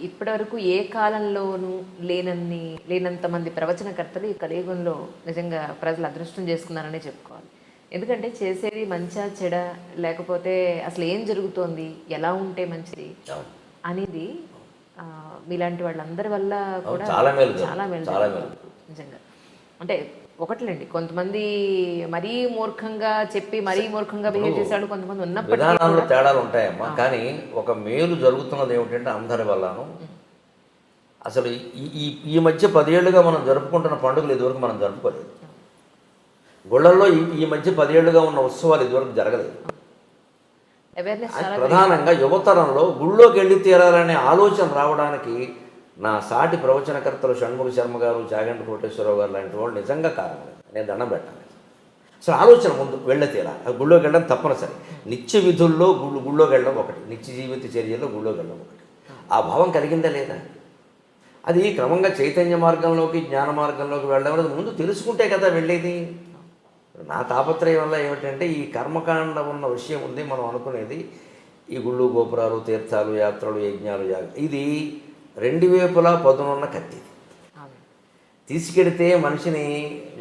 ఇప్పటివరకు ఏ కాలంలోనూ లేనంత మంది ప్రవచనకర్తలు ఈ కలియుగంలో నిజంగా ప్రజలు అదృష్టం చేసుకున్నారనే చెప్పుకోవాలి. ఎందుకంటే చేసేది మంచా చెడ, లేకపోతే అసలు ఏం జరుగుతోంది, ఎలా ఉంటే మంచిది అనేది మీలాంటి వాళ్ళందరి వల్ల కూడా చాలా మేలు నిజంగా. అంటే ఒకట్లేండి, కొంతమంది మరీ మూర్ఖంగా చెప్పి మరీ మూర్ఖంగా బిహేవ్ చేసేవాళ్ళు కొంతమంది విధానాల్లో తేడాలు ఉంటాయమ్మా. కానీ ఒక మేలు జరుగుతున్నది ఏమిటంటే అందరి వల్లను. అసలు ఈ ఈ మధ్య 10 ఏళ్ళుగా మనం జరుపుకుంటున్న పండుగలు ఇదివరకు మనం జరుపుకోలేదు. గుళ్ళల్లో ఈ మధ్య 10 ఏళ్ళుగా ఉన్న ఉత్సవాలు ఇదివరకు జరగలేదు. ప్రధానంగా యువతరంలో గుళ్ళోకి వెళ్ళి తీరాలనే ఆలోచన రావడానికి నా సాటి ప్రవచనకర్తలు షణ్ముఖ శర్మ గారు, చాగంటి కోటేశ్వరరావు గారు లాంటి వాళ్ళు నిజంగా కారణం. నేను దండం పెట్టాలి. అసలు ఆలోచన ముందు వెళ్ళ తీరా, గుళ్ళోకి వెళ్ళడం తప్పనిసరి. నిత్య విధుల్లో గుళ్ళోకి వెళ్ళడం ఒకటి, నిత్య జీవిత చర్యల్లో గుళ్ళోకి వెళ్ళడం ఒకటి. ఆ భావం కలిగిందా లేదా? అది క్రమంగా చైతన్య మార్గంలోకి, జ్ఞాన మార్గంలోకి వెళ్ళడం అనేది ముందు తెలుసుకుంటే కదా వెళ్ళేది. నా తాపత్రయం వల్ల ఏమిటంటే ఈ కర్మకాండ ఉన్న విషయం ఉంది. మనం అనుకునేది ఈ గుళ్ళు, గోపురాలు, తీర్థాలు, యాత్రలు, యజ్ఞాలు, ఇది 2 వైపులా పదునున్న కత్తి. తీసుకెడితే మనిషిని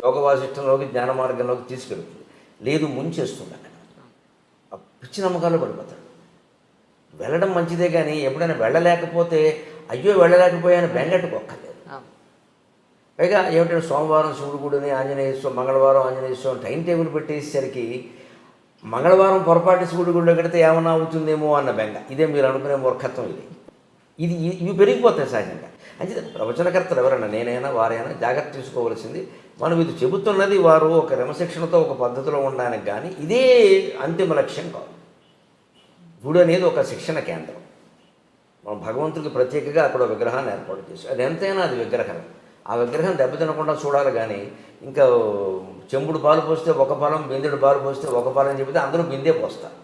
యోగ వాసిష్టంలోకి, జ్ఞాన మార్గంలోకి తీసుకెడుతుంది. లేదు, ముంచేస్తుంది. అక్కడ పిచ్చి నమ్మకాలు పడిపోతాడు. వెళ్ళడం మంచిదే, కానీ ఎప్పుడైనా వెళ్ళలేకపోతే అయ్యో వెళ్ళలేకపోయాను బెంగట్టుకోక్కర్లేదు. పైగా ఏమిటంటే సోమవారం శివుడు గుడిని, ఆంజనేయ స్వామి, మంగళవారం ఆంజనేయ స్వామి టైం టేబుల్ పెట్టేసరికి మంగళవారం పొరపాటు శివుడి గుడిలో కడితే ఏమన్నా అవుతుందేమో అన్న బెంగ. ఇదే మీరు అనుకునే మూర్ఖత్వం. ఇవి పెరిగిపోతాయి సహజంగా. అంటే ప్రవచనకర్తలు ఎవరైనా, నేనైనా వారైనా జాగ్రత్త తీసుకోవలసింది, మనం ఇది చెబుతున్నది వారు ఒక క్రమశిక్షణతో ఒక పద్ధతిలో ఉండడానికి, కానీ ఇదే అంతిమ లక్ష్యం కాదు. గుడి అనేది ఒక శిక్షణ కేంద్రం. మనం భగవంతుడికి ప్రత్యేకంగా అక్కడ విగ్రహాన్ని ఏర్పాటు చేసి, అది ఎంతైనా అది విగ్రహం. ఆ విగ్రహం దెబ్బతినకుండా చూడాలి. కానీ ఇంకా చెంబుడు పాలు పోస్తే ఒక పాలం, బిందెడు పాలు పోస్తే ఒక పాలం చెబితే అందరూ బిందే పోస్తారు.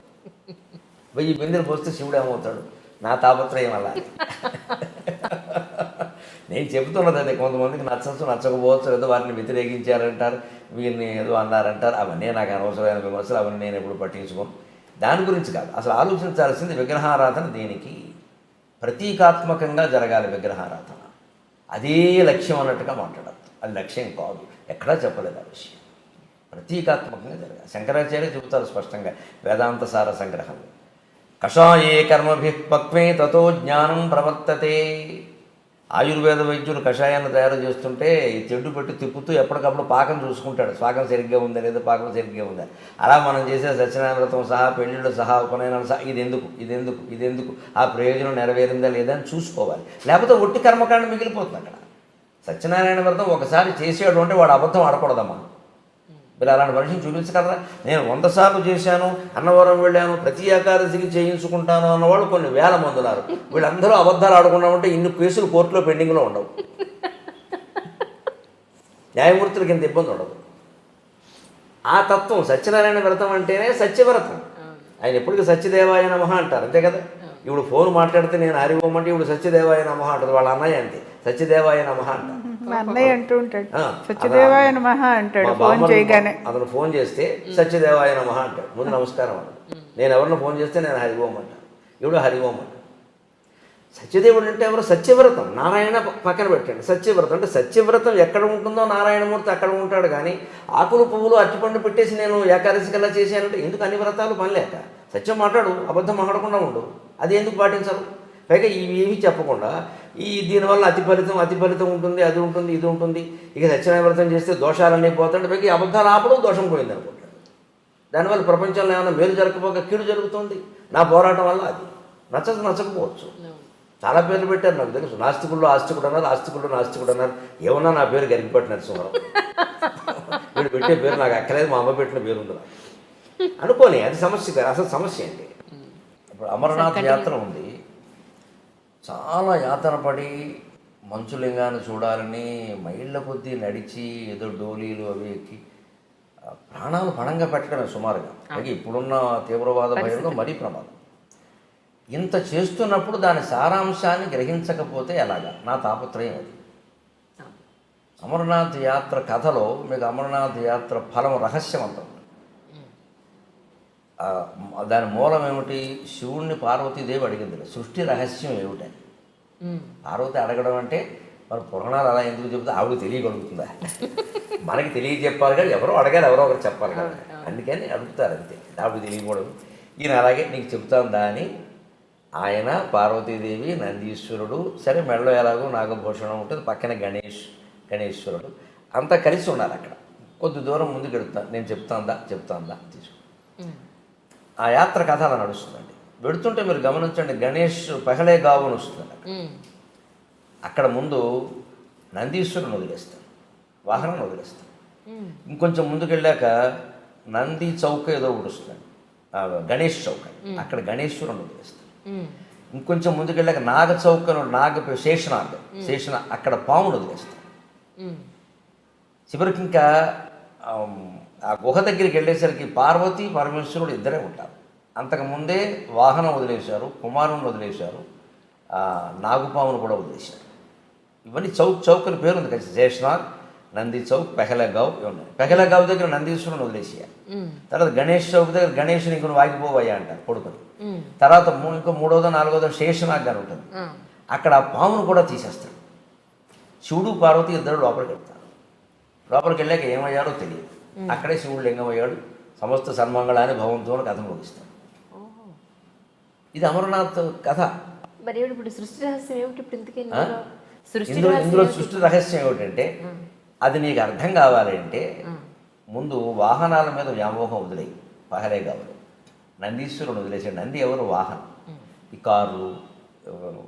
1000 బిందెలు పోస్తే శివుడు ఏమవుతాడు? నా తాపత్రయం వల్ల నేను చెబుతున్నది అదే. కొంతమందికి నచ్చచ్చు, నచ్చకపోవచ్చు, లేదా వారిని వ్యతిరేకించారంటారు, వీరిని ఏదో అన్నారంటారు. అవన్నీ నాకు అనవసరమైన విమర్శలు, అవన్నీ నేను ఎప్పుడు పట్టించుకోను. దాని గురించి కాదు అసలు ఆలోచించాల్సింది. విగ్రహారాధన దేనికి? ప్రతీకాత్మకంగా జరగాలి విగ్రహారాధన. అదే లక్ష్యం అన్నట్టుగా మాట్లాడద్దు. అది లక్ష్యం కాదు, ఎక్కడా చెప్పలేదు ఆ విషయం. ప్రతీకాత్మకంగా జరగాలి. శంకరాచార్య చెబుతారు స్పష్టంగా వేదాంత సార సంగ్రహం. కషాయే కర్మభి పక్వే తతో జ్ఞానం ప్రవర్తతే. ఆయుర్వేద వైద్యులు కషాయాన్ని తయారు చేస్తుంటే ఈ తెడ్డు పెట్టి తిప్పుతూ ఎప్పటికప్పుడు పాకం చూసుకుంటాడు. పాకం సరిగ్గా ఉందా లేదా, పాకం సరిగ్గా ఉందా. అలా మనం చేసే సత్యనారాయణ వ్రతం సహా, పెళ్ళిళ్ళు సహా, ఉపనయనాలు సహా, ఇదెందుకు ఆ ప్రయోజనం నెరవేరిందా లేదా అని చూసుకోవాలి. లేకపోతే ఒట్టి కర్మకాండ మిగిలిపోతుంది అక్కడ. సత్యనారాయణ వ్రతం ఒకసారి చేసాడు అంటే వాడు అబద్ధం ఆడకూడదమ్మా. మీరు అలాంటి మనిషిని చూపించగలరా? నేను 100 సార్లు చేశాను, అన్నవరం వెళ్ళాను, ప్రతి ఏకాదశికి చేయించుకుంటాను అన్నవాళ్ళు కొన్ని వేల మంది ఉన్నారు. వీళ్ళందరూ అబద్ధాలు ఆడకుండా ఉంటే ఇన్ని కేసులు కోర్టులో పెండింగ్లో ఉండవు. న్యాయమూర్తులకి ఇంత ఇబ్బంది ఉండదు. ఆ తత్వం సత్యనారాయణ వ్రతం అంటేనే సత్యవ్రతం. ఆయన ఎప్పటికీ సత్యదేవాయ నమః అంటారు, అంతే కదా. ఇప్పుడు ఫోన్ మాట్లాడితే నేను హరి ఓం అంటే ఇప్పుడు సత్యదేవాయ నమః అంటుంది. వాళ్ళ అన్నయ్య అంతే, సత్యదేవాయ నమః అంటారు. అన్నయ్య అంటూ ఉంటాడు, సత్యదేవాయ నమః అంటాడు. ఫోన్ చేయగానే అతను ఫోన్ చేస్తే సత్యదేవాయ నమః అంటాడు. ముందు నమస్కారం అంటాడు. నేను ఎవరిని ఫోన్ చేస్తే నేను హరి ఓం అంటాను, ఇప్పుడు హరి ఓం అంటాడు. సత్యదేవుడు అంటే ఎవరు? సత్యవ్రతం. నారాయణ పక్కన పెట్టండి. సత్యవ్రతం అంటే సత్యవ్రతం ఎక్కడ ఉంటుందో నారాయణమూర్తి అక్కడ ఉంటాడు. కానీ ఆకులు పువ్వులు అరటిపండు పెట్టేసి నేను ఏకాదశికల్లా చేశానంటే ఎందుకు? అన్ని వ్రతాలు పని లేక. సత్యం మాట్లాడు, అబద్ధం మాట్లాడకుండా ఉండు. అది ఎందుకు పాటించరు? పైగా ఇవేమీ చెప్పకుండా దీనివల్ల అతి ఫలితం ఉంటుంది, అది ఉంటుంది, ఇది ఉంటుంది. ఇక సత్యనారాయణ వ్రతం చేస్తే దోషాలన్నీ పోతాడు. పైగా అబద్ధాలు ఆపడం దోషం పోయింది అనుకుంటాడు. దానివల్ల ప్రపంచంలో ఏమైనా మేలు జరగకపోక కీడు జరుగుతుంది. నా పోరాటం వల్ల అది నచ్చకపోవచ్చు. చాలా పేర్లు పెట్టారు నాకు తెలుసు. నాస్తికుల్లో ఆస్తికుడు అన్నారు, ఆస్తికుల్లో నాస్తికుడు అన్నారు. ఏమన్నా నా పేరు గరిగిపట్టి నరసింహరావు. వీడు పెట్టే పేరు నాకు అక్కలేదు, మా అమ్మ పెట్టిన పేరు ఉంది అనుకోని. అది సమస్య కాదు. అసలు సమస్య ఏంటి? ఇప్పుడు అమరనాథ్ యాత్ర ఉంది. చాలా యాతన పడి మంచులింగాన్ని చూడాలని మైళ్ళ కొద్దీ నడిచి ఏదో డోలీలు అవి ఎక్కి ప్రాణాలు పణంగా పెట్టడమే సుమారుగా. అలాగే ఇప్పుడున్న తీవ్రవాద భయంలో మరీ ప్రమాదం. ఇంత చేస్తున్నప్పుడు దాని సారాంశాన్ని గ్రహించకపోతే ఎలాగా? నా తాపత్రయం అది. అమరనాథ్ యాత్ర కథలో మీకు అమరనాథ్ యాత్ర ఫలం రహస్యం అంటారు. దాని మూలం ఏమిటి? శివుణ్ణి పార్వతీదేవి అడిగింది, సృష్టి రహస్యం ఏమిటని. పార్వతి అడగడం అంటే మన పురాణాలు అలా ఎందుకు చెబుతా ఆవిడ తెలియగలుగుతుందా? మనకి తెలియజెప్పాలి కానీ ఎవరో అడగాలి, ఎవరో ఒకరు చెప్పాలి కదా, అందుకని అడుగుతారు అంతే. ఆవిడ తెలియకూడదు. ఈయన అలాగే నీకు చెప్తాందా అని ఆయన, పార్వతీదేవి, నందీశ్వరుడు, సరే మెడలో ఎలాగో నాగభూషణం ఉంటుంది, పక్కన గణేశ్వరుడు అంతా కలిసి ఉన్నారు అక్కడ. కొద్ది దూరం ముందుకు వెళ్తాను, నేను చెప్తాందా తీసుకు. ఆ యాత్ర కథ అలా నడుస్తుందండి. వెళుతుంటే మీరు గమనించండి, గణేష్ పెహలే గావును వస్తుంది అక్కడ ముందు నందీశ్వరుని వదిలేస్తాను, వాహనాన్ని వదిలేస్తాను. ఇంకొంచెం ముందుకు వెళ్ళాక నంది చౌక ఏదో ఒకటి వస్తుంది, గణేష్ చౌక, అక్కడ గణేశ్వరుని వదిలేస్తాను. ఇంకొంచెం ముందుకు వెళ్ళాక నాగ చౌక, శేషనాగ్ అక్కడ పామును వదిలేస్తాను. చివరికి ఇంకా ఆ గుహ దగ్గరికి వెళ్ళేసరికి పార్వతి పరమేశ్వరుడు ఇద్దరే ఉంటారు. అంతకుముందే వాహనం వదిలేశారు, కుమారుని వదిలేశారు, నాగుపామును కూడా వదిలేశారు. ఇవన్నీ చౌక్ అని పేరు ఉంది కదా, శేషనాగ్, నంది చౌక్, పెహలగావ్ ఉన్నాయి. పెహలగావ్ దగ్గర నందీశ్వరుని వదిలేసేయాలి. తర్వాత గణేష్ చౌక్ దగ్గర గణేషుని ఇంకొన్ని వాగిపోవయ్యా అంటారు కొడుకుని. తర్వాత ఇంకో మూడోదో నాలుగోదో శేషనాగ్ అని ఉంటుంది, అక్కడ ఆ పామును కూడా తీసేస్తాడు. శివుడు పార్వతి ఇద్దరు లోపలికి వెళ్తారు. లోపలికి వెళ్ళాక ఏమయ్యారో తెలియదు. అక్కడే శివుడు లింగమయ్యాడు. సమస్త సన్మంగళాన్ని భవంతో కథను ముగిస్తాడు. ఇది అమరనాథ్ కథ. మరి ఇప్పుడు సృష్టి రహస్యం ఏమిటి? ఇప్పుడు ఇందులో సృష్టి రహస్యం ఏమిటంటే, అది నీకు అర్థం కావాలంటే ముందు వాహనాల మీద వ్యామోహం వదిలేయి. పహలే కావాలి, నందీశ్వరుడు వదిలేసాడు. నంది ఎవరు? వాహనం. ఈ కార్లు,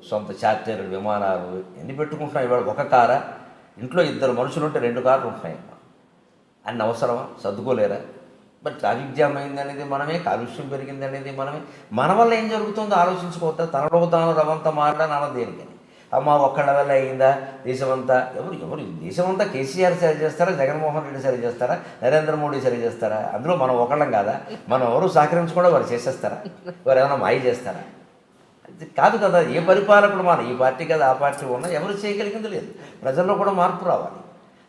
సొంత చార్టర్లు, విమానాలు ఎన్ని పెట్టుకుంటున్నాయి ఇవాళ? ఒక కారా? ఇంట్లో ఇద్దరు మనుషులు ఉంటే 2 కార్లు ఉంటున్నాయమ్మా. అన్ని అవసరమా? సర్దుకోలేరా? మరి ట్రాఫిక్ జామ్ అయిందనేది మనమే, కాలుష్యం పెరిగిందనేది మనమే. మన వల్ల ఏం జరుగుతుందో ఆలోచించుకోవద్దా? తనలో తాను రవంతా మారడానికి అన్నది దేనికని? అమ్మ ఒక్కళ్ళ వల్ల అయిందా? దేశమంతా ఎవరు దేశమంతా కేసీఆర్ సరి చేస్తారా, జగన్మోహన్ రెడ్డి సరి చేస్తారా, నరేంద్ర మోడీ సరి చేస్తారా? అందులో మనం ఒకళ్ళం కాదా? మనం ఎవరు సహకరించకుండా వారు చేసేస్తారా? వారు ఏమైనా మాయ చేస్తారా? కాదు కదా. ఏ పరిపాలకుడు మన ఈ పార్టీ కదా ఆ పార్టీ ఉన్నా ఎవరు చేయగలిగింది లేదు. ప్రజల్లో కూడా మార్పు రావాలి.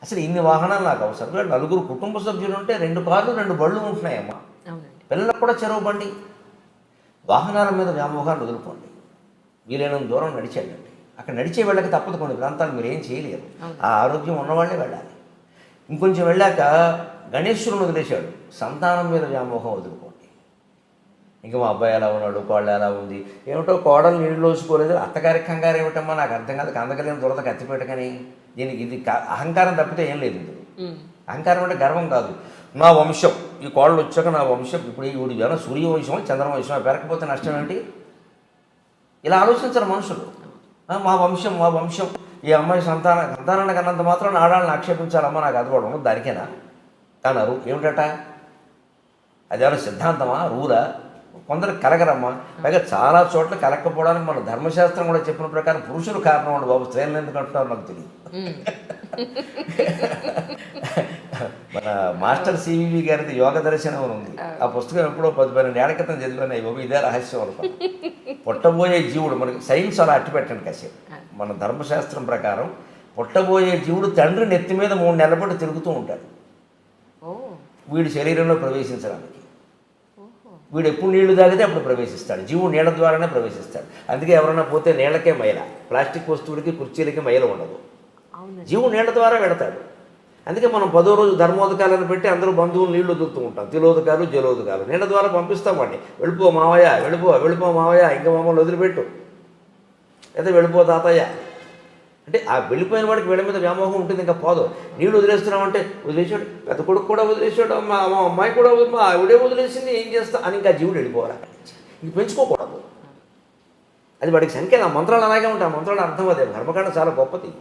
అసలు ఇన్ని వాహనాలు నాకు అవసరం లేదు. 4 కుటుంబ సభ్యులు ఉంటే 2 కార్లు 2 బళ్ళు ఉంటున్నాయమ్మా. పిల్లలకు కూడా చెరువు బండి. వాహనాల మీద వ్యామోహాన్ని వదులుకోండి. వీలైనంత దూరం నడిచేయండి. అక్కడ నడిచే వెళ్ళక తప్పదు. కొన్ని ప్రాంతాలు మీరు ఏం చేయలేరు. ఆ ఆరోగ్యం ఉన్నవాళ్ళే వెళ్ళాలి. ఇంకొంచెం వెళ్ళాక గణేశ్వరుని వదిలేశాడు. సంతానం మీద వ్యామోహం వదులుకోండి. ఇంకా మా అబ్బాయి ఎలా ఉన్నాడు, కోళ్ళు ఎలా ఉంది, ఏమిటో కోడలు నీళ్ళు లోసుకోలేదు, అత్తగారి కంగారు ఏమిటమ్మా నాకు అర్థం కాదు. కందకలేని దొరద కత్తిపెట్టకని. దీనికి ఇది అహంకారం తప్పితే ఏం లేదు. ఇది అహంకారం అంటే గర్వం కాదు. నా వంశం, ఈ కోళ్ళు వచ్చాక నా వంశం, ఇప్పుడు ఈవిడి ఏమైనా సూర్యవంశమో చంద్రవంశమో పెరగకపోతే నష్టం ఏంటి? ఇలా ఆలోచించరు మనుషులు. మా వంశం ఈ అమ్మాయి సంతానాన్ని కన్నంత మాత్రం ఆడాలని ఆక్షేపించాలమ్మా, నాకు అది కూడా ఉండదు దానికేనా అన్నారు. ఏమిటట? అదేమైనా సిద్ధాంతమా, రూలా? కొందరికి కలగరమ్మా. పైగా చాలా చోట్ల కలగకపోవడానికి మన ధర్మశాస్త్రం కూడా చెప్పిన ప్రకారం పురుషులు కారణం అండి బాబు. స్త్రీలను ఎందుకు అంటున్నారు నాకు తెలియదు. మన మాస్టర్ సివివి గారిది యోగ దర్శనం అని ఉంది. ఆ పుస్తకం ఎప్పుడో 10-12 ఏళ్ల క్రితం చదివాను. బాబు ఇదే రహస్యం అనుకో. పుట్టబోయే జీవుడు, మనకి సైన్స్ అలా అట్టి పెట్టండి కాసేపు. మన ధర్మశాస్త్రం ప్రకారం పుట్టబోయే జీవుడు తండ్రి నెత్తి మీద 3 నెలల పాటు తిరుగుతూ ఉంటాడు వీడి శరీరంలో ప్రవేశించడానికి. వీడు ఎప్పుడు నీళ్లు తాగితే అప్పుడు ప్రవేశిస్తాడు. జీవుడు నీళ్ళ ద్వారానే ప్రవేశిస్తాడు. అందుకే ఎవరైనా పోతే నీళ్ళకే మైల, ప్లాస్టిక్ వస్తువులకి కుర్చీలకి మైల ఉండదు. జీవుడు నీళ్ళ ద్వారా వెళతాడు. అందుకే మనం 10వ రోజు ధర్మోదకాలను పెట్టి అందరూ బంధువులు నీళ్లు వదులుతూ ఉంటాం. తిలోదకాలు, జలోదకాలు నీళ్ళ ద్వారా పంపిస్తామండి. వెళ్ళిపో మావయ్య, వెళ్ళిపో మావయ్య, ఇంకా మమ్మల్ని వదిలిపెట్టు, లేదా వెళ్ళిపో తాతయ్య అంటే ఆ వెళ్ళిపోయిన వాడికి వీళ్ళ మీద వ్యామోహం ఉంటుంది. ఇంకా పోదు. నీళ్ళు వదిలేస్తున్నామంటే వదిలేసాడు, పెద్ద కొడుకు కూడా వదిలేసాడు, మా అమ్మాయి కూడా మా ఆవిడే వదిలేసింది, ఏం చేస్తా అని ఇంకా జీవుడు వెళ్ళిపోవాలి. ఇంక పెంచుకోకూడదు. అది వాడికి సంఖ్య. ఆ మంత్రాలు అలాగే ఉంటాయి. ఆ మంత్రాలు అర్థం అదే. కర్మకాండ చాలా గొప్పది.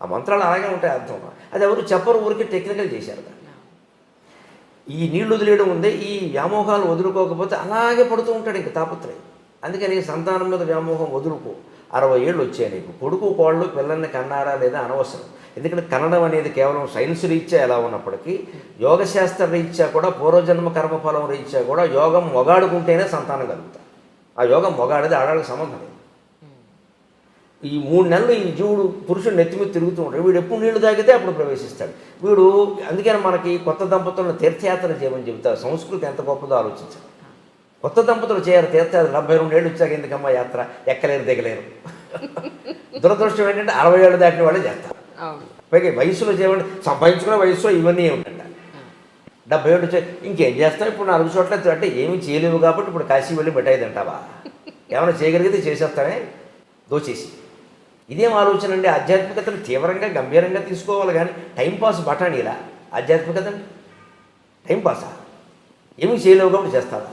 ఆ మంత్రాలు అలాగే ఉంటాయి అర్థం. అది ఎవరు చెప్పరు, ఊరికి టెక్నికల్ చేశారు. ఈ నీళ్లు వదిలేయడం ఉంది. ఈ వ్యామోహాలు వదులుకోకపోతే అలాగే పడుతూ ఉంటాడు ఇంక తాపత్రయం. అందుకని సంతానం మీద వ్యామోహం వదులుకో. 60 ఏళ్ళు వచ్చాయి నీకు. కొడుకు కోళ్ళు పిల్లల్ని కన్నారా లేదా అనవసరం. ఎందుకంటే కనడం అనేది కేవలం సైన్స్ రీత్యా ఎలా ఉన్నప్పటికీ యోగశాస్త్ర రీత్యా కూడా, పూర్వజన్మ కర్మఫలం రీత్యా కూడా యోగం మొగాడుకుంటేనే సంతానం కలుగుతారు. ఆ యోగం మొగాడిది ఆడాళ్ళకి సంబంధం లేదు. ఈ 3 నెలలు ఈ జీవుడు పురుషుడు నెత్తి మీద తిరుగుతూ ఉంటాడు. వీడు ఎప్పుడు నీళ్లు తాగితే అప్పుడు ప్రవేశిస్తాడు వీడు. అందుకని మనకి కొత్త దంపతులను తీర్థయాత్ర చేయమని చెబుతారు. సంస్కృతి ఎంత గొప్పదో ఆలోచించాలి. కొత్త దంపతులు చేయాలి తీర్థయాత్ర. 72 ఏళ్ళు వచ్చాక ఎందుకమ్మా యాత్ర? ఎక్కలేరు దిగలేరు. దురదృష్టం ఏంటంటే 60 ఏళ్ళు దాటిన వాళ్ళే చేస్తారు. అవును. పైగా వయసులో చేయమంటే సంపాదించుకునే వయసులో ఇవన్నీ ఏమిటంట. 70 ఏళ్ళు ఇంకేం చేస్తావు ఇప్పుడు 4 చోట్ల అంటే ఏమీ చేయలేవు కాబట్టి ఇప్పుడు కాశీ వెళ్ళి మిఠాయి తింటావా? ఏమైనా చేయగలిగితే చేసేస్తానే దోచేసి. ఇదేం ఆలోచన అండి? ఆధ్యాత్మికతను తీవ్రంగా గంభీరంగా తీసుకోవాలి కానీ టైంపాస్ బఠానీలా ఆధ్యాత్మికత అంటే టైంపాసా? ఏమీ చేయలేవు కాబట్టి చేస్తావా?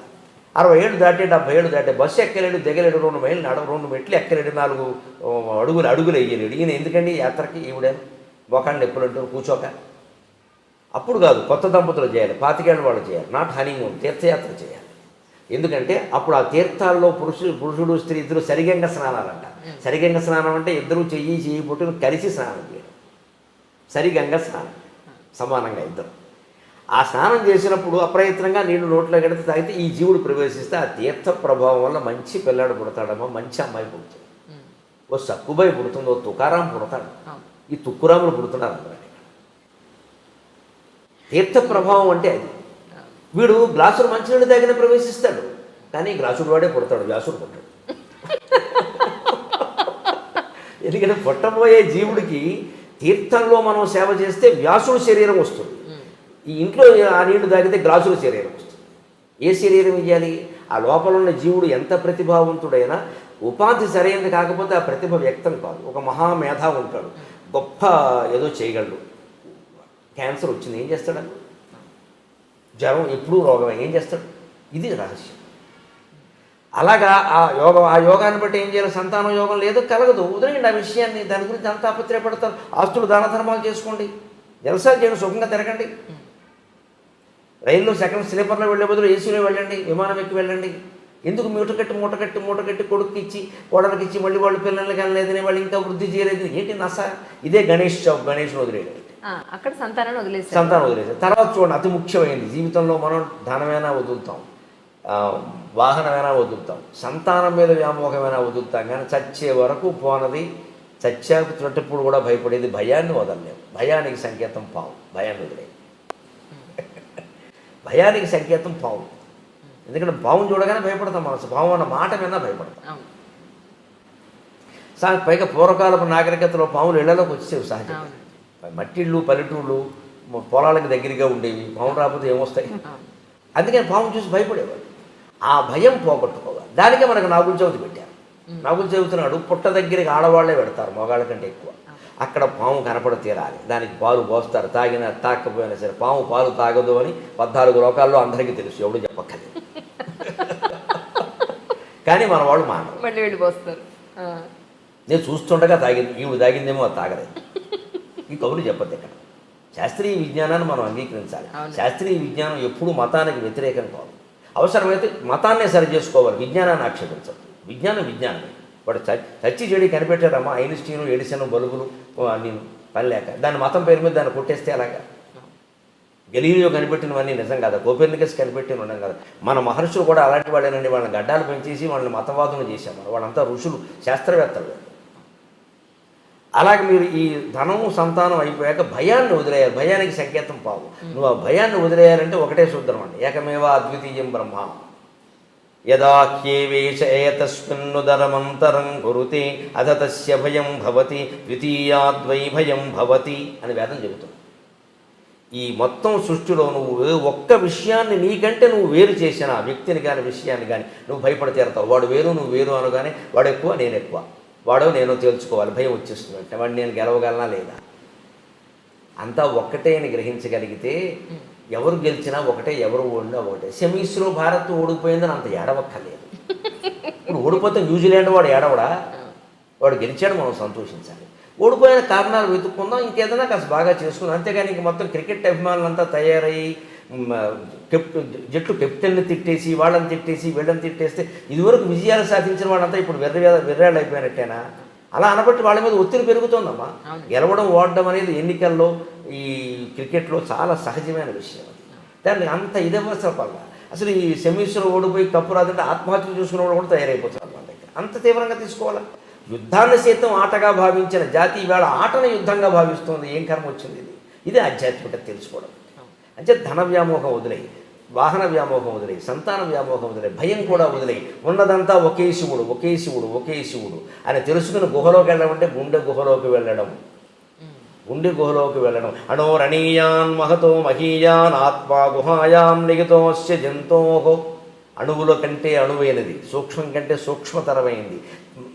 60 ఏళ్ళు దాటే 70 ఏళ్ళు దాటే బస్సు ఎక్కలేడు, దిగలేడు, 2 మైళ్ళు 2 మెట్లు ఎక్కలేడు, 4 అడుగులు వేయలేడు. ఈయన ఎందుకండి యాత్రకి? ఈవిడ మొఖాన్ని నొప్పులు అంటారు కూర్చోక. అప్పుడు కాదు, కొత్త దంపతులు చేయాలి, 25 ఏళ్ళ వాళ్ళు చేయాలి, నాట్ హనీమూన్, తీర్థయాత్ర చేయాలి. ఎందుకంటే అప్పుడు ఆ తీర్థాల్లో పురుషుడు స్త్రీ ఇద్దరు సరిగంగ స్నానాలంట. సరిగంగ స్నానం అంటే ఇద్దరు చెయ్యి పుట్టును కలిసి స్నానం చేయడం, సరిగంగ స్నానం, సమానంగా ఇద్దరు. ఆ స్నానం చేసినప్పుడు అప్రయత్నంగా నీళ్లు నోట్లో గడితే తాగితే ఈ జీవుడు ప్రవేశిస్తే ఆ తీర్థ ప్రభావం వల్ల మంచి పిల్లాడు పుడతాడమ్మా, మంచి అమ్మాయి పుడుతుంది. ఓ సక్కుబాయి పుడుతుంది, ఓ తుకారాం పుడతాడు, ఈ తుక్కురాములు పుడుతున్నారు అందరూ. తీర్థ ప్రభావం అంటే అది. వీడు గ్లాసులు మంచినీళ్ళు తాగిన ప్రవేశిస్తాడు, కానీ గ్లాసుడు వాడే పుడతాడు, వ్యాసుడు పుట్టాడు. ఎందుకంటే పుట్టబోయే జీవుడికి తీర్థంలో మనం సేవ చేస్తే వ్యాసుడు శరీరం వస్తుంది. ఈ ఇంట్లో ఆ నీళ్లు తాగితే గ్లాసుల శరీరం వస్తుంది. ఏ శరీరం ఇవ్వాలి? ఆ లోపల ఉన్న జీవుడు ఎంత ప్రతిభావంతుడైనా ఉపాధి సరైనది కాకపోతే ఆ ప్రతిభ వ్యక్తం కాదు. ఒక మహామేధా ఉంటాడు, గొప్ప ఏదో చేయగలడు, క్యాన్సర్ వచ్చింది ఏం చేస్తాడు? జ్వరం ఎప్పుడూ రోగమే, ఏం చేస్తాడు? ఇది రహస్యం. అలాగా ఆ యోగాన్ని బట్టి ఏం చేయాలి? సంతానం యోగం లేదు, కలగదు, వదిలేయండి ఆ విషయాన్ని. దాని గురించి అంత తాపత్రయపడతారు. ఆస్తులు దాన ధర్మాలు చేసుకోండి, జలసాలు చేయండి, సుఖంగా తిరగండి. రైల్లో సెకండ్ స్లీపర్లో వెళ్ళే బదులు ఏసీలో వెళ్ళండి, విమానం ఎక్కి వెళ్ళండి. ఎందుకు మూటకట్టి కొడుకు ఇచ్చి కోడలకి ఇచ్చి మళ్ళీ వాళ్ళు పిల్లలకి వెళ్ళలేదని, వాళ్ళు ఇంకా వృద్ధి చేయలేదు, ఏంటి నస? ఇదే గణేష్ చౌక్, గణేష్ను వదిలేయండి, అక్కడ సంతానం వదిలేసారు. తర్వాత చూడండి, అతి ముఖ్యమైనది జీవితంలో మనం ధనమైనా వదులుతాం, వాహనమైనా వదులుతాం, సంతానం మీద వ్యామోహమైనా వదులుతాం, కానీ చచ్చే వరకు పోనది. చచ్చాకు చుట్టప్పుడు కూడా భయపడేది భయాన్ని వదలలేము. భయానికి సంకేతం పావు, భయాన్ని వదిలేదు. భయానికి సంకేతం పావు. ఎందుకంటే పావును చూడగానే భయపడతాం, మనసు పావు అన్న మాట విన్నా భయపడతాం. పైగా పూర్వకాలపు నాగరికతలో పాములు ఇళ్లలోకి వచ్చేవి సహజంగా. మట్టిళ్ళు, పల్లెటూళ్ళు, పొలాలకు దగ్గరగా ఉండేవి. పాము రాకపోతే ఏమొస్తాయి? అందుకని పాము చూసి భయపడేవాడు. ఆ భయం పోగొట్టుకోవాలి. దానికే మనకు నాగుల చవితి పెట్టారు. నాగుల చవితి నాడు పుట్ట దగ్గరికి ఆడవాళ్లే పెడతారు, మగాళ్ళ కంటే ఎక్కువ. అక్కడ పాము కనపడ తీరాలి, దానికి పాలు పోస్తారు, తాగినా తాకపోయినా సరే. పాము పాలు తాగదు అని 14 లోకాల్లో అందరికీ తెలుసు, ఎవడు చెప్పక్కర్లేదు. కానీ మన వాళ్ళు మానరు, మళ్ళీ వెళ్ళి పోస్తారు. నేను చూస్తుండగా తాగింది, ఈవిడ తాగిందేమో అది తాగలేదు. ఈ కబుర్లు చెప్పద్దు ఇక్కడ. శాస్త్రీయ విజ్ఞానాన్ని మనం అంగీకరించాలి. శాస్త్రీయ విజ్ఞానం ఎప్పుడూ మతానికి వ్యతిరేకం కాదు. అవసరమైతే మతాన్నే సరి చేసుకోవాలి, విజ్ఞానాన్ని ఆక్షేపించదు. విజ్ఞానమే. వాడు చచ్చి చెడి కనిపెట్టారమ్మా, ఐన్స్టీను, ఎడిసన్, బల్బులు అన్నీ పని లేక. దాని మతం పేరు మీద దాన్ని కొట్టేస్తే అలాగా. గెలీలియో కనిపెట్టినవన్నీ నిజం కదా, కోపెర్నికస్ కనిపెట్టిన ఉండడం కదా. మన మహర్షులు కూడా అలాంటి వాళ్ళేనండి. వాళ్ళని గడ్డాలు పెంచేసి వాళ్ళని మతవాదులు చేశారు. వాళ్ళంతా ఋషులు, శాస్త్రవేత్తలు. అలాగే మీరు ఈ ధనము సంతానం అయిపోయాక భయాన్ని వదిలేయాలి. భయానికి సంకేతం పావు. నువ్వు ఆ భయాన్ని వదిలేయాలంటే ఒకటే సూత్రం అండి, ఏకమేవా అద్వితీయం బ్రహ్మ. యదాఖ్యేవేష ఏతస్మిన్నుదరమంతరం కురుతే అథ తస్య భయం భవతి ద్వితీయాద్వై భయం భవతి అని వేదం చెబుతుంది. ఈ మొత్తం సృష్టిలో నువ్వు ఒక్క విషయాన్ని నీకంటే నువ్వు వేరు చేసిన వ్యక్తిని కానీ విషయాన్ని కానీ నువ్వు భయపడి తీరతావు. వాడు వేరు, నువ్వు వేరు అనగానే వాడు ఎక్కువ, నేను ఎక్కువ, వాడో నేను తేల్చుకోవాలి. భయం వచ్చేస్తుంది అంటే వాడిని నేను గెలవగలనా లేదా? అంతా ఒక్కటే అని గ్రహించగలిగితే ఎవరు గెలిచినా ఒకటే, ఎవరు ఓడినా ఒకటే. సెమీస్లో భారత్ ఓడిపోయిందని అంత ఏడవక్కర్లేదు. ఇప్పుడు ఓడిపోతే న్యూజిలాండ్ వాడు ఏడవడా? వాడు గెలిచాడు, మనం సంతోషించాలి. ఓడిపోయిన కారణాలు వెతుక్కుందాం, ఇంకేదైనా కాస్త బాగా చేసుకుందాం. అంతేగాని ఇంక మొత్తం క్రికెట్ అభిమానులంతా తయారయ్యి జట్టు కెప్టెన్ని తిట్టేసి, వాళ్ళని తిట్టేసి, వీళ్ళని తిట్టేస్తే ఇదివరకు విజయాలు సాధించిన వాళ్ళంతా ఇప్పుడు వెర్రాళ్ళు అయిపోయినట్టేనా? అలా అనబట్టి వాళ్ళ మీద ఒత్తిడి పెరుగుతుందమ్మా. గెలవడం, ఓడడం అనేది ఎన్నికల్లో, ఈ క్రికెట్లో చాలా సహజమైన విషయం. దాన్ని అంత ఇదవసరపల్ల అసలు ఈ సెమీస్లో ఓడిపోయి కప్పు రాదంటే ఆత్మహత్యలు చూసుకున్న వాళ్ళు కూడా తయారైపోతున్నారు మన దగ్గర. అంత తీవ్రంగా తీసుకోవాలా? యుద్ధాన్ని సైతం ఆటగా భావించిన జాతి ఇవాళ ఆటను యుద్ధంగా భావిస్తుంది. ఏం కర్మ వచ్చింది ఇది? ఇదే ఆధ్యాత్మికత తెలుసుకోవడం. అంటే ధన వ్యామోహం వదిలేయి. వాహన వ్యామోహం వదిలేయి, సంతాన వ్యామోహం వదిలేయి, భయం కూడా వదిలేయి. ఉన్నదంతా ఒకే శివుడు, ఒకే శివుడు, ఒకే శివుడు అని తెలుసుకుని గుహలోకి వెళ్ళడం అంటే గుండె గుహలోకి వెళ్ళడం. గుండె గుహలోకి వెళ్ళడం. అణోరణీయాన్ మహతో మహీయాన్ ఆత్మా గుహాయాం నిగితోస్య జంతోహో. అణువుల కంటే అణువైనది, సూక్ష్మం కంటే సూక్ష్మతరమైంది,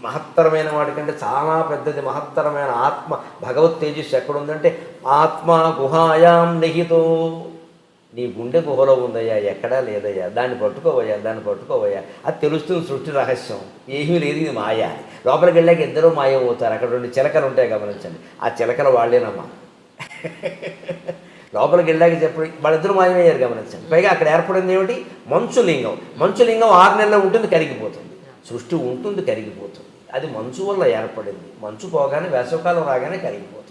మహత్తరమైన వాటి కంటే చాలా పెద్దది మహత్తరమైన ఆత్మ భగవత్ తేజస్సు ఎక్కడుందంటే ఆత్మ గుహాయాం నిహితో. నీ గుండె గుహలో ఉందయ్యా, ఎక్కడా లేదయ్యా, దాన్ని పట్టుకోవయ్యా, దాన్ని పట్టుకోవయ్యా. అది తెలుస్తుంది సృష్టి రహస్యం. ఏమీ లేదు, ఇది మాయ. లోపలికి వెళ్ళాక ఇద్దరూ మాయ అవుతారు. అక్కడ 2 చిలకలు ఉంటాయి గమనించండి. ఆ చిలకలు వాళ్ళేనమ్మా. లోపలికి వెళ్ళాక చెప్పి వాళ్ళిద్దరూ మాయమయ్యారు గమనించండి. పైగా అక్కడ ఏర్పడింది ఏమిటి? మంచులింగం. మంచులింగం 6 నెలల్లో ఉంటుంది, కరిగిపోతుంది. సృష్టి ఉంటుంది, కరిగిపోతుంది. అది మంచు వల్ల ఏర్పడింది. మంచు పోగానే వేసవకాలం రాగానే కరిగిపోతుంది.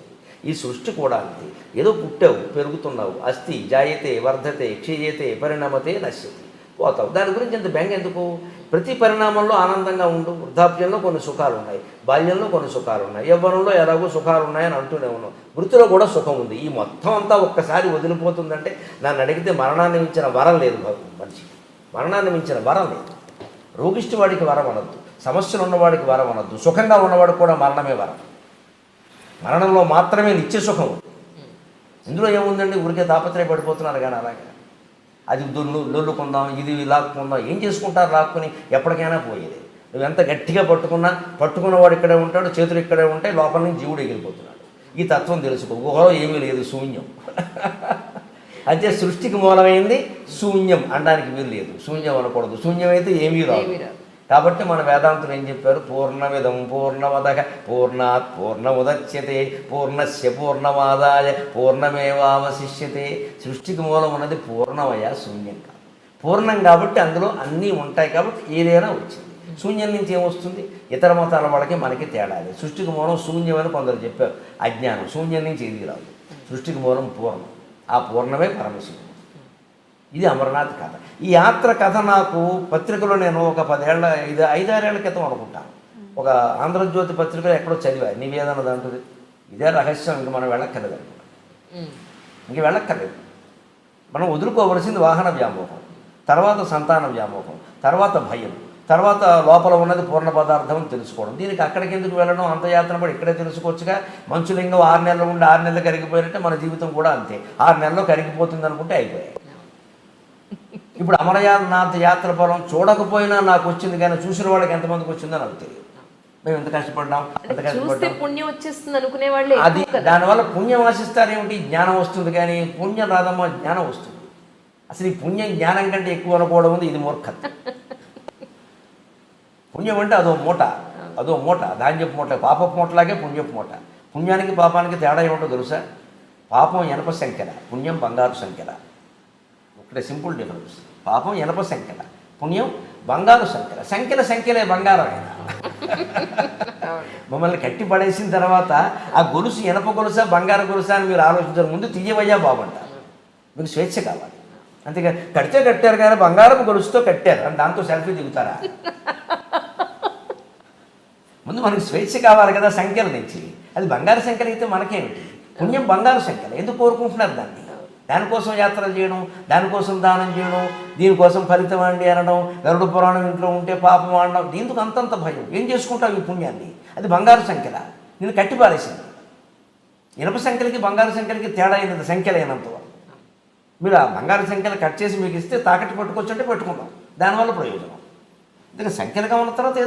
ఈ సృష్టి కూడా అంతే. ఏదో పుట్టావు, పెరుగుతున్నావు, అస్థి జాయతే వర్ధతే క్షీయతే పరిణమతే నశ్యతే, పోతావు. దాని గురించి ఇంత బెంగ ఎందుకు? ప్రతి పరిణామంలో ఆనందంగా ఉండు. వృద్ధాప్యంలో కొన్ని సుఖాలు ఉన్నాయి, బాల్యంలో కొన్ని సుఖాలు ఉన్నాయి, యవ్వనంలో ఎలాగో సుఖాలు ఉన్నాయని అంటూనే ఉన్నాం. వృత్తిలో కూడా సుఖం ఉంది. ఈ మొత్తం అంతా ఒక్కసారి వదిలిపోతుందంటే నన్ను అడిగితే మరణాన్ని మించిన వరం లేదు మనిషికి. మరణాన్ని మించిన వరం లేదు. రోగిష్టి వాడికి వరం అనొద్దు, సమస్యలు ఉన్నవాడికి వరం అనొద్దు, సుఖంగా ఉన్నవాడికి కూడా మరణమే వరం. మరణంలో మాత్రమే నిత్య సుఖం. ఇందులో ఏముందండి? ఊరికే తాపత్రయపడిపోతున్నారు కానీ అలాగే అది లొల్లుకుందాం, ఇది లాక్కుందాం, ఏం చేసుకుంటారు లాక్కుని? ఎప్పటికైనా పోయేది. నువ్వు ఎంత గట్టిగా పట్టుకున్నవాడు ఇక్కడే ఉంటాడు, చేతులు ఇక్కడే ఉంటాయి, లోపల నుంచి జీవుడు ఎగిరిపోతున్నాడు. ఈ తత్వం తెలుసుకో. గుహలో ఏమీ లేదు, శూన్యం. అంటే సృష్టికి మూలమైంది శూన్యం అనడానికి వీలు లేదు. శూన్యం అనకూడదు. శూన్యమైతే ఏమీ రాదు. కాబట్టి మన వేదాంతులు ఏం చెప్పారు? పూర్ణమిదం పూర్ణమదః పూర్ణాత్ పూర్ణముదచ్యతే పూర్ణస్య పూర్ణమాదాయ పూర్ణమేవావశిష్యతే. సృష్టికి మూలం ఉన్నది పూర్ణమయ, శూన్యం కాదు. పూర్ణం కాబట్టి అందులో అన్నీ ఉంటాయి కాబట్టి ఏదైనా వచ్చింది. శూన్యం నుంచి ఏమొస్తుంది? ఇతర మతాల వాళ్ళకి మనకి తేడాలి. సృష్టికి మూలం శూన్యమని కొందరు చెప్పారు. అజ్ఞానం. శూన్యం నుంచి ఏది రాదు. సృష్టికి మూలం పూర్ణం. ఆ పూర్ణమే పరమశివుడు. ఇది అమర్నాథ్ కథ. ఈ యాత్ర కథ నాకు పత్రికలో నేను ఒక 5-6 ఏళ్ల క్రితం అనుకుంటాను, ఒక ఆంధ్రజ్యోతి పత్రికలో ఎక్కడో చదివా. నివేదన దాంట్లో ఇదే రహస్యం. ఇంక మనం వెళ్ళక్కర్లేదు అనుకున్నాం. ఇంక వెళ్ళక్కర్లేదు. మనం వదులుకోవలసింది వాహన వ్యామోహం, తర్వాత సంతాన వ్యామోహం, తర్వాత భయం, తర్వాత లోపల ఉన్నది పూర్ణ పదార్థం తెలుసుకోవడం. దీనికి అక్కడికి ఎందుకు వెళ్ళడం? అంత యాత్ర పడి ఇక్కడే తెలుసుకోవచ్చుగా. మంచులింగం 6 నెలలు ఉండి 6 నెలలు కరిగిపోయినట్టే మన జీవితం కూడా అంతే. 6 నెలల్లో కరిగిపోతుంది అనుకుంటే అయిపోయాయి. ఇప్పుడు అమరనాథ్ యాత్ర ఫలం చూడకపోయినా నాకు వచ్చింది, కానీ చూసిన వాళ్ళకి ఎంతమందికి వచ్చిందో నాకు తెలియదు. మేము ఎంత కష్టపడ్డాం, పుణ్యం వచ్చేస్తుంది అనుకునే వాళ్ళే. అది దానివల్ల పుణ్యం ఆశిస్తారేమిటి? జ్ఞానం వస్తుంది, కానీ పుణ్యం రాదమ్మా, జ్ఞానం వస్తుంది. అసలు ఈ పుణ్యం జ్ఞానం కంటే ఎక్కువ అనుకోవడం ఉంది. ఇది మూర్ఖత్వం. పుణ్యం అంటే అదో మూట, ధాన్యపు మూట, పాపపు మూటలాగే పుణ్యపు మూట. పుణ్యానికి పాపానికి తేడా ఏమిటో తెలుసా? పాపం ఇనప సంఖ్యల, పుణ్యం బంగారు సంఖ్యల. ఒకటే సింపుల్ డిఫరెన్స్. పాపం ఇనప సంఖ్యల, పుణ్యం బంగారు సంఖ్యల. సంఖ్యలే బంగారం. మమ్మల్ని కట్టి పడేసిన తర్వాత ఆ గొలుసు ఇనప గొలుసా బంగారు గొలుసా అని మీరు ఆలోచించారు. ముందు తీయవయ్యా బాగుంటారు. మీకు స్వేచ్ఛ కావాలి. అంతేగా కడితే కట్టారు కానీ బంగారపు గొలుసుతో కట్టారు అని దాంతో సెల్ఫీ దిగుతారా? ముందు మనకి స్వేచ్ఛ కావాలి కదా సంఖ్యల నుంచి. అది బంగారు సంఖ్యలు అయితే మనకేమిటి? పుణ్యం బంగారు సంఖ్యలు. ఎందుకు కోరుకుంటున్నారు దాన్ని? దానికోసం యాత్రలు చేయడం, దానికోసం దానం చేయడం, దీనికోసం ఫలితం అండి అనడం, గరుడ పురాణం ఇంట్లో ఉంటే పాపం ఆడడం, దీనికి అంతంత భయం. ఏం చేసుకుంటావు ఈ పుణ్యాన్ని? అది బంగారు సంఖ్యల. నేను కట్టిపారేసింది. ఇనప సంఖ్యలకి బంగారు సంఖ్యలకి తేడా అయినది సంఖ్యలైనంత వరకు. మీరు ఆ బంగారు సంఖ్యలు కట్ చేసి మీకు ఇస్తే తాకట్టు పట్టుకోవచ్చు అంటే పెట్టుకుంటాం. దానివల్ల ప్రయోజనం. ఇంకా సంఖ్యలుగా ఉన్న తర్వాత